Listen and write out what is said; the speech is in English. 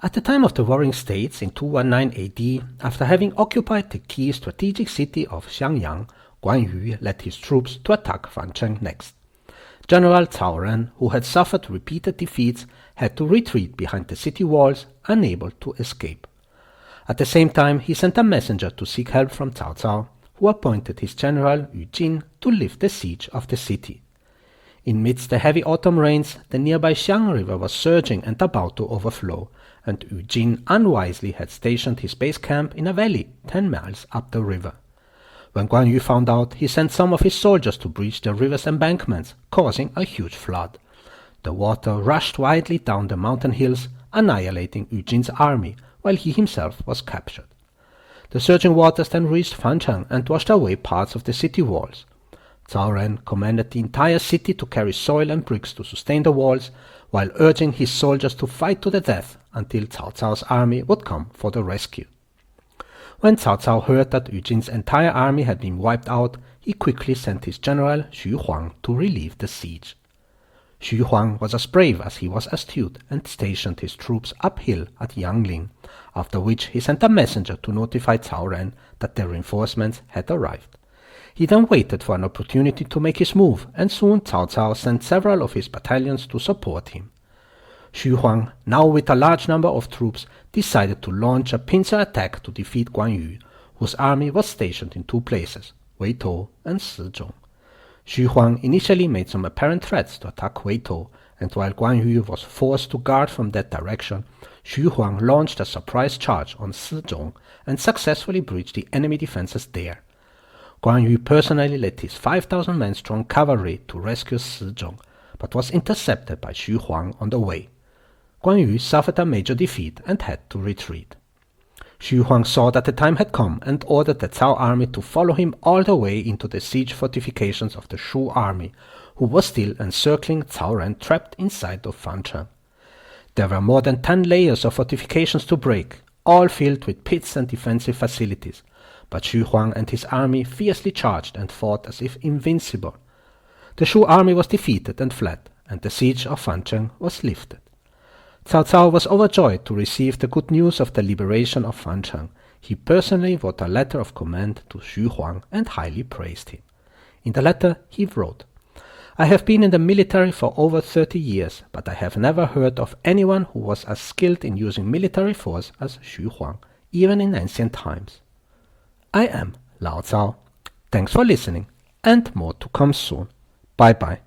At the time of the Warring States in 219 AD, after having occupied the key strategic city of Xiangyang, Guan Yu led his troops to attack Fancheng next. General Cao Ren, who had suffered repeated defeats, had to retreat behind the city walls, unable to escape. At the same time, he sent a messenger to seek help from Cao Cao, who appointed his general Yu Jin to lift the siege of the city. Amidst the heavy autumn rains, the nearby Xiang River was surging and about to overflow, and Yu Jin unwisely had stationed his base camp in a valley 10 miles up the river. When Guan Yu found out, he sent some of his soldiers to breach the river's embankments, causing a huge flood. The water rushed widely down the mountain hills, annihilating Yu Jin's army, while he himself was captured. The surging waters then reached Fancheng and washed away parts of the city walls. Cao Ren commanded the entire city to carry soil and bricks to sustain the walls, while urging his soldiers to fight to the death until Cao Cao's army would come for the rescue. When Cao Cao heard that Yu Jin's entire army had been wiped out, he quickly sent his general Xu Huang to relieve the siege. Xu Huang was as brave as he was astute and stationed his troops uphill at Yangling, after which he sent a messenger to notify Cao Ren that the reinforcements had arrived. He then waited for an opportunity to make his move, and soon Cao Cao sent several of his battalions to support him. Xu Huang, now with a large number of troops, decided to launch a pincer attack to defeat Guan Yu, whose army was stationed in 2 places, Weitou and Sizhong. Xu Huang initially made some apparent threats to attack Weitou, and while Guan Yu was forced to guard from that direction, Xu Huang launched a surprise charge on Sizhong and successfully breached the enemy defenses there. Guan Yu personally led his 5,000 men strong cavalry to rescue Sizhong, but was intercepted by Xu Huang on the way. Guan Yu suffered a major defeat and had to retreat. Xu Huang saw that the time had come and ordered the Cao army to follow him all the way into the siege fortifications of the Shu army, who was still encircling Cao Ren trapped inside of Fancheng. There were more than 10 layers of fortifications to break, all filled with pits and defensive facilities, but Xu Huang and his army fiercely charged and fought as if invincible. The Shu army was defeated and fled, and the siege of Fancheng was lifted. Cao Cao was overjoyed to receive the good news of the liberation of Fancheng. He personally wrote a letter of command to Xu Huang and highly praised him. In the letter he wrote, "I have been in the military for over 30 years, but I have never heard of anyone who was as skilled in using military force as Xu Huang, even in ancient times. I am Lao Cao. Thanks for listening, and more to come soon. Bye bye."